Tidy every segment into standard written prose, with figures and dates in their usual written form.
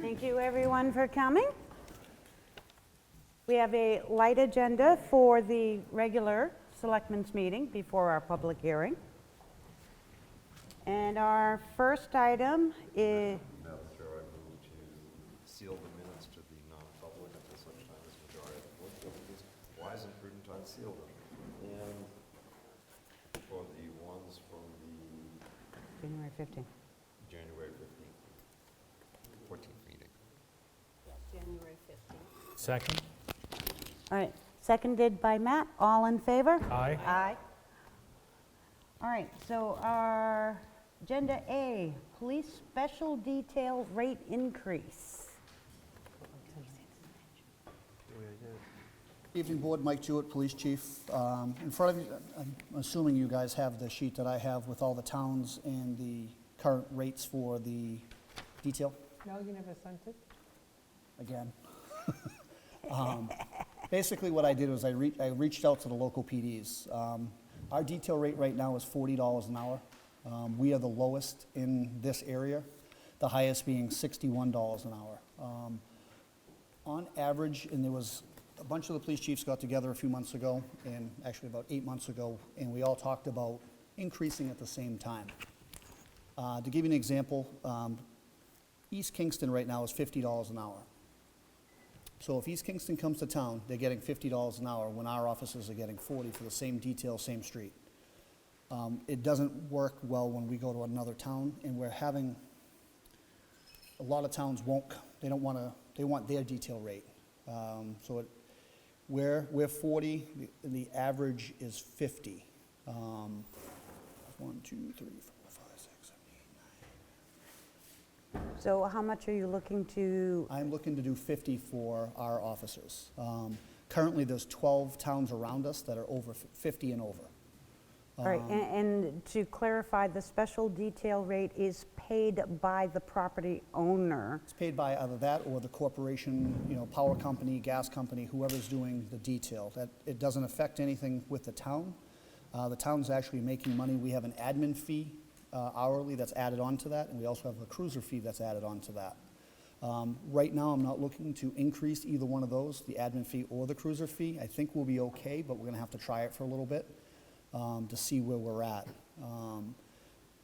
Thank you, everyone, for coming. We have a light agenda for the regular Selectmen's meeting before our public hearing. And our first item is, Madam Chair, I move to seal the minutes to the non-public until such time as majority of the board feels it is wise and prudent to unseal them. And for the ones from the January 15th. January 15th, 14th meeting. January 15th. Second? All right, seconded by Matt. All in favor? Aye. Aye. All right, so our agenda A, police special detail rate increase. Evening, Board. Mike Jewett, Police Chief. In front of you, I'm assuming you guys have the sheet that I have with all the towns and the current rates for the detail, No, you never sent it? again. Basically, what I did was I reached out to the local PDs. Our detail rate right now is $40 an hour. We are the lowest in this area, the highest being $61 an hour. On average, and there was a bunch of the police chiefs got together a few months ago, and actually about 8 months ago, and we all talked about increasing at the same time. To give you an example, East Kingston right now is $50 an hour. So if East Kingston comes to town, they're getting $50 an hour when our officers are getting 40 for the same detail, same street. It doesn't work well when we go to another town, and we're having, a lot of towns won't, they don't want to, they want their detail rate. We're 40, the average is 50. 1, 2, 3, 4, 5, 6, 7, 8, 9. So how much are you looking to, I'm looking to do 50 for our officers. Currently, there's 12 towns around us that are over 50 and over. all right, and to clarify, the special detail rate is paid by the property owner. It's paid by either that or the corporation, power company, gas company, whoever's doing the detail. That, it doesn't affect anything with the town. The town's actually making money. We have an admin fee hourly that's added on to that, and we also have a cruiser fee that's added on to that. Right now, I'm not looking to increase either one of those, the admin fee or the cruiser fee. I think we'll be okay, but we're gonna have to try it for a little bit to see where we're at.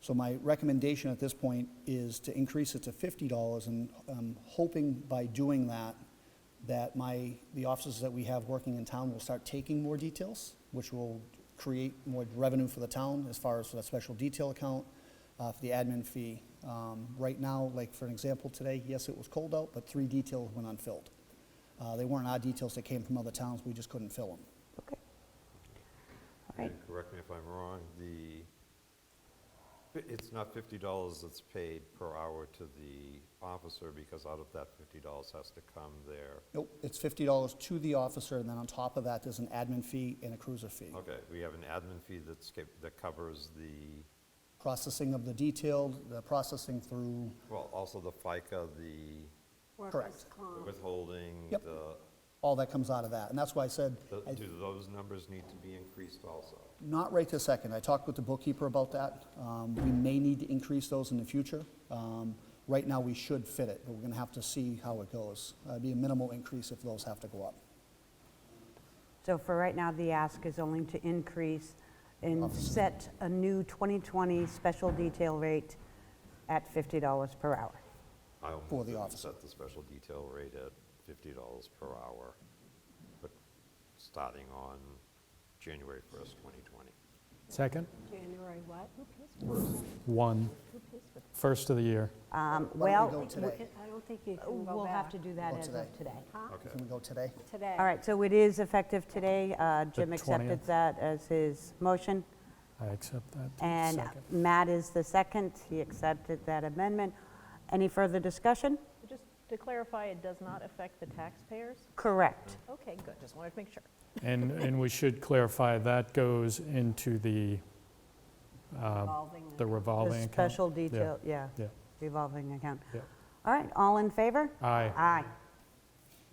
So my recommendation at this point is to increase it to $50, and I'm hoping by doing that, the officers that we have working in town will start taking more details, which will create more revenue for the town as far as for that special detail account, for the admin fee. Right now, like for an example today, yes, it was cold out, but 3 details went unfilled. They weren't our details, they came from other towns, we just couldn't fill them. Okay. All right, And correct me if I'm wrong, it's not $50 that's paid per hour to the officer, because out of that $50 has to come there. Nope, it's $50 to the officer, and then on top of that, there's an admin fee and a cruiser fee. Okay, we have an admin fee that covers the, Processing of the detailed, the processing through, well, also the FICA, the Workers' Correct. comp. withholding, Yep. all that comes out of that. And that's why I said, do those numbers need to be increased also? not right this second. I talked with the bookkeeper about that. We may need to increase those in the future. Right now, we should fit it, but we're gonna have to see how it goes. It'd be a minimal increase if those have to go up. so for right now, the ask is only to increase and set a new 2020 special detail rate at $50 per hour. I'll For move the that we officer. set the special detail rate at $50 per hour, but starting on January 1st, 2020. Second? January what? Who pays for it? One, Who pays for it? first of the year. Why don't we Well, go today? I don't think you can go we'll have back. to do that Oh, as today. of today. Huh? Okay. Can we go today? Today. All right, so it is effective today. Jim The accepted 20th. that as his motion, I accept that. and Second. Matt is the second. He accepted that amendment. Any further discussion? Just to clarify, it does not affect the taxpayers? Correct. Okay, good, just wanted to make sure. And we should clarify, that goes into the Revolving. the revolving The account. special detail, yeah, Yeah. revolving account. Yeah. All right, all in favor? Aye. Aye.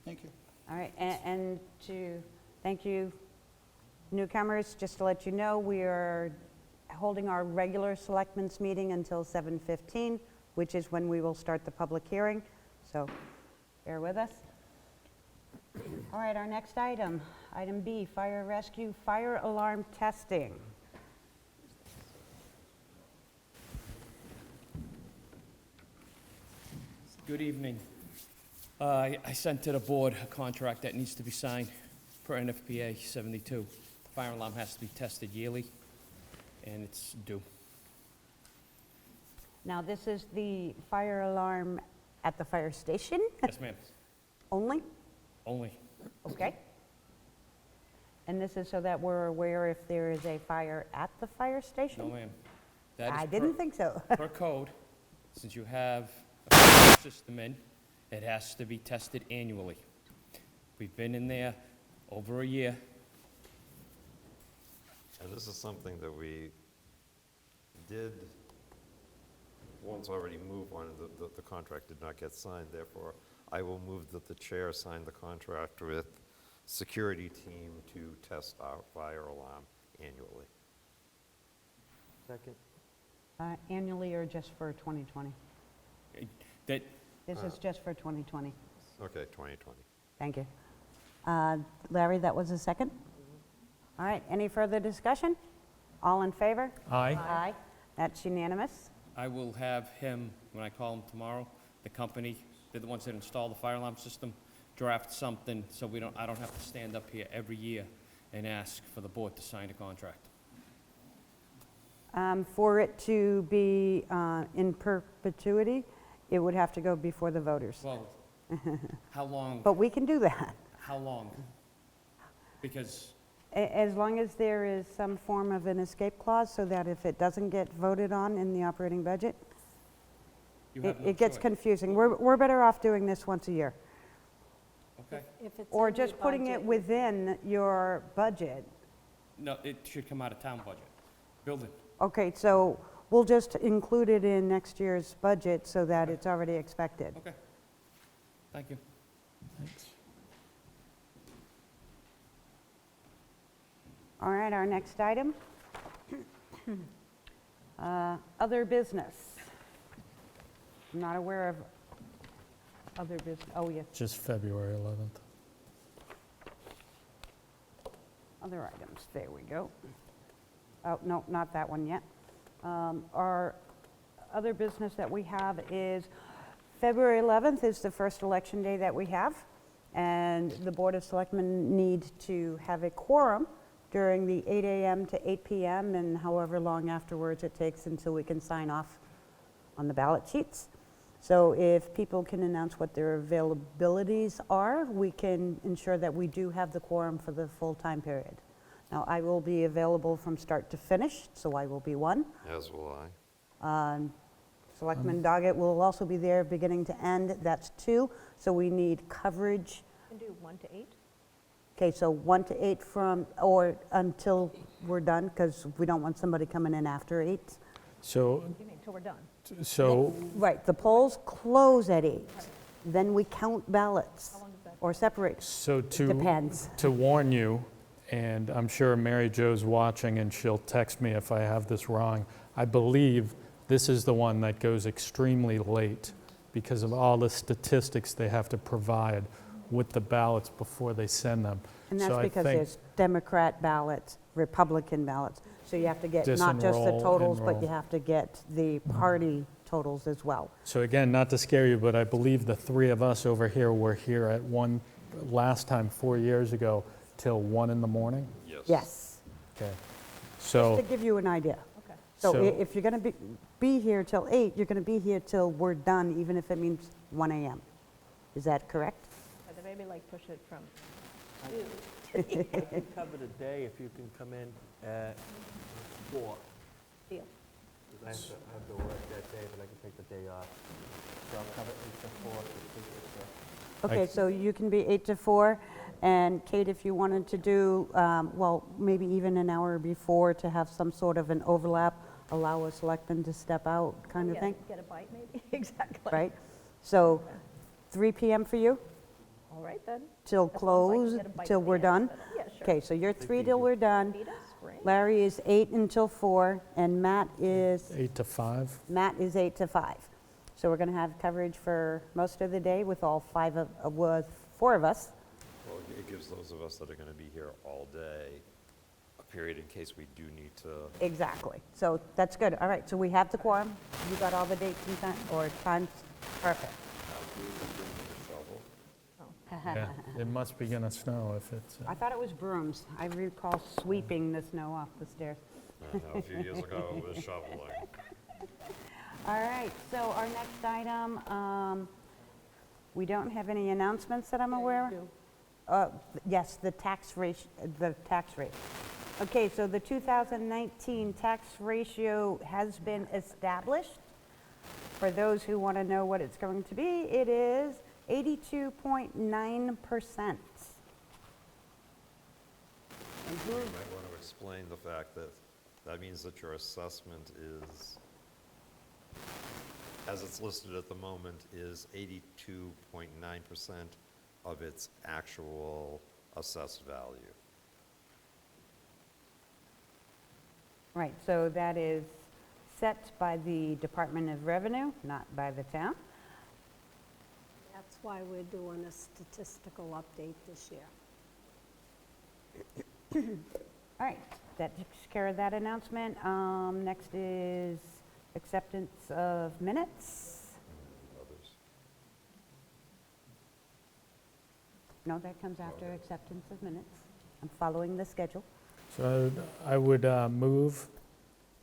Thank you. All right, and to, thank you, newcomers, just to let you know, we are holding our regular selectmen's meeting until 7:15, which is when we will start the public hearing. so bear with us. All right, our next item, item B, fire rescue, fire alarm testing. Good evening. I sent to the board a contract that needs to be signed per NFPA 72. The fire alarm has to be tested yearly, and it's due. Now, this is the fire alarm at the fire station Yes, ma'am. only? Only. Okay. And this is so that we're aware if there is a fire at the fire station? No, ma'am. That is I per- didn't think so. Per code, since you have a fire system in, it has to be tested annually. We've been in there over a year. And this is something that we did once already move on, the contract did not get signed, therefore, I will move that the chair sign the contract with security team to test our fire alarm annually. Second. Annually or just for 2020? That, This is just for 2020. Okay, 2020. Thank you. Larry, that was a second? All right, any further discussion? All in favor? Aye. Aye. That's unanimous. I will have him, when I call him tomorrow, the company, they're the ones that install the fire alarm system, draft something so I don't have to stand up here every year and ask for the board to sign a contract. For it to be in perpetuity, it would have to go before the voters. Well, how long, But we can do that, how long? Because, as long as there is some form of an escape clause, so that if it doesn't get voted on in the operating budget, you have no it gets choice. confusing. We're better off doing this once a year. Okay. If it's Or in the just putting it budget, within your budget. No, it should come out of town budget. Building. Okay, so we'll just include it in next year's budget so that it's already expected. Okay. Thank you. Thanks. All right, our next item. Other business. I'm not aware of other business, oh, yes, Just February 11th. other items, there we go. Oh, no, not that one yet. Our other business that we have is February 11th is the first election day that we have, and the Board of Selectmen need to have a quorum during the 8 a.m. to 8 p.m. and however long afterwards it takes until we can sign off on the ballot sheets. So if people can announce what their availabilities are, we can ensure that we do have the quorum for the full time period. Now, I will be available from start to finish, so I will be one. As will I. Selectman Doggett will also be there beginning to end, that's 2. So we need coverage. Can do 1 to 8? Okay, so 1 to 8 from, or until we're done, because we don't want somebody coming in after 8. So, You mean till we're done? so Right, the polls close at 8. Then we count ballots, How long does that? or separate, So depends. to warn you, and I'm sure Mary Jo's watching and she'll text me if I have this wrong, I believe this is the one that goes extremely late because of all the statistics they have to provide with the ballots before they send them. And So that's I because think- there's Democrat ballots, Republican ballots. So you have to get not just the Disenroll, totals, but you enroll. have to get the party totals as well. So again, not to scare you, but I believe the 3 of us over here were here at one, last time 4 years ago, till 1 in the morning. Yes. Yes, Okay. to So, give you an idea. Okay. So So- if you're going to be here till 8, you're going to be here till we're done, even if it means 1 a.m. Is that correct? Or they maybe like push it from I can cover the day if you can come in at 4. Deal. 'Cause I have to work that day, but I can take the day off. So I'll cover 8 to 4 to complete this stuff. Okay, so you can be 8 to 4, and Kate, if you wanted to do, well, maybe even an hour before to have some sort of an overlap, allow a selectman to step out kind of Yeah, thing, Get a bite maybe, exactly. right? So 3 p.m. for you, All right then. till As long as I can close, get a bite till at the we're end, done? but, Yeah, sure. Okay, so you're 3 till we're done. Feed us, great. Larry is 8 until 4, and Matt is 8 to 5. 8 to 5. So we're going to have coverage for most of the day with all with 4 of us. Well, it gives those of us that are going to be here all day a period in case we do need to. Exactly. So that's good. All right, so we have the quorum. You got all the dates and time, or times? Perfect. Yeah, it must be gonna snow if it's, I thought it was brooms. I recall sweeping the snow off the stairs. I know, a few years ago, it was shoveling. All right, so our next item, we don't have any announcements that I'm aware of. Yes, the tax rate. Okay, so the 2019 tax ratio has been established. For those who want to know what it's going to be, it is 82.9%. You might want to explain the fact that that means that your assessment is, as it's listed at the moment, is 82.9% of its actual assessed value. Right, so that is set by the Department of Revenue, not by the town. That's why we're doing a statistical update this year. All right, that takes care of that announcement. Next is acceptance of minutes. Others. No, that comes after acceptance of minutes. I'm following the schedule. so I would move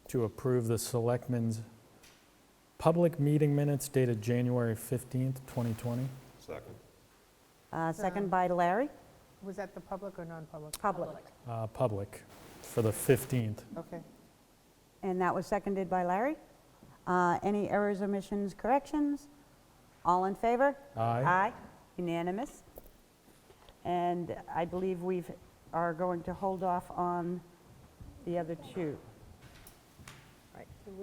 to approve the Selectmen's public meeting minutes dated January 15th, 2020. Second. Second by Larry. Was that the public or non-public? Public. Public, for the 15th. Okay. And that was seconded by Larry. Any errors, omissions, corrections? All in favor? Aye. Aye, unanimous. And I believe we are going to hold off on the other 2.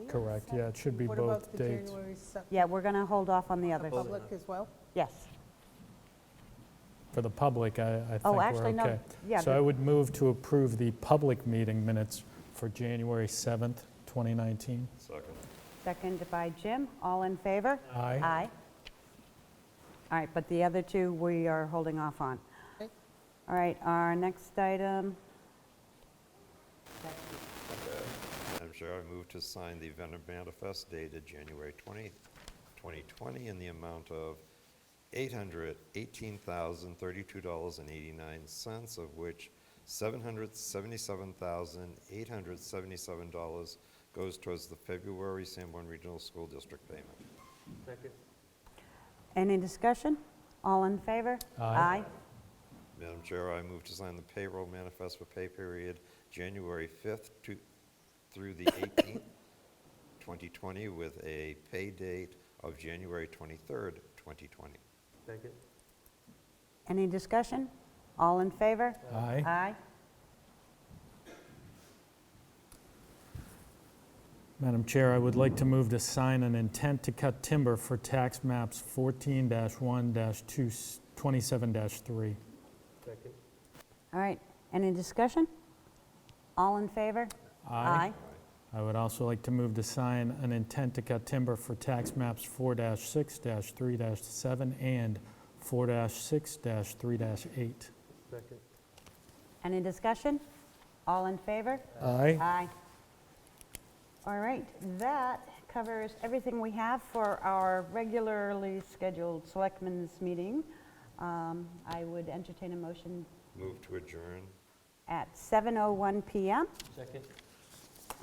Correct, yeah, it should be What both about the dates. January 7th? Yeah, we're going to hold off on the others. Public as well? Yes. For the public, I think Oh, we're actually, no. okay. Yeah, So I would move to approve the public meeting minutes for January 7th, 2019. Second. second by Jim. All in favor? Aye. Aye. All right, but the other 2 we are holding off on. Okay. All right, our next item. Madam Chair, I move to sign the vendor manifest dated January 20th, 2020 in the amount of $818,032.89, of which $777,877 goes towards the February Sanborn Regional School District payment. Second. Any discussion? All in favor? Aye. Madam Chair, I move to sign the payroll manifest for pay period January 5th through the 18th, 2020, with a pay date of January 23rd, 2020. Second. Any discussion? All in favor? Aye. Aye. Madam Chair, I would like to move to sign an intent to cut timber for tax maps 14-1-27-3. Second. All right, any discussion? All in favor? I would also like to move to sign an intent to cut timber for tax maps 4-6-3-7 and 4-6-3-8. Second. Any discussion? All in favor? Aye. Aye. All right, that covers everything we have for our regularly scheduled selectmen's meeting. I would entertain a motion Move to adjourn. at 7:01 PM. Second.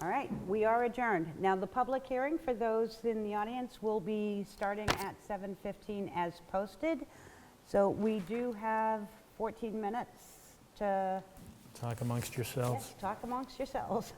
All right, we are adjourned. Now, the public hearing for those in the audience will be starting at 7:15 as posted. So we do have 14 minutes to Talk amongst yourselves. talk amongst yourselves.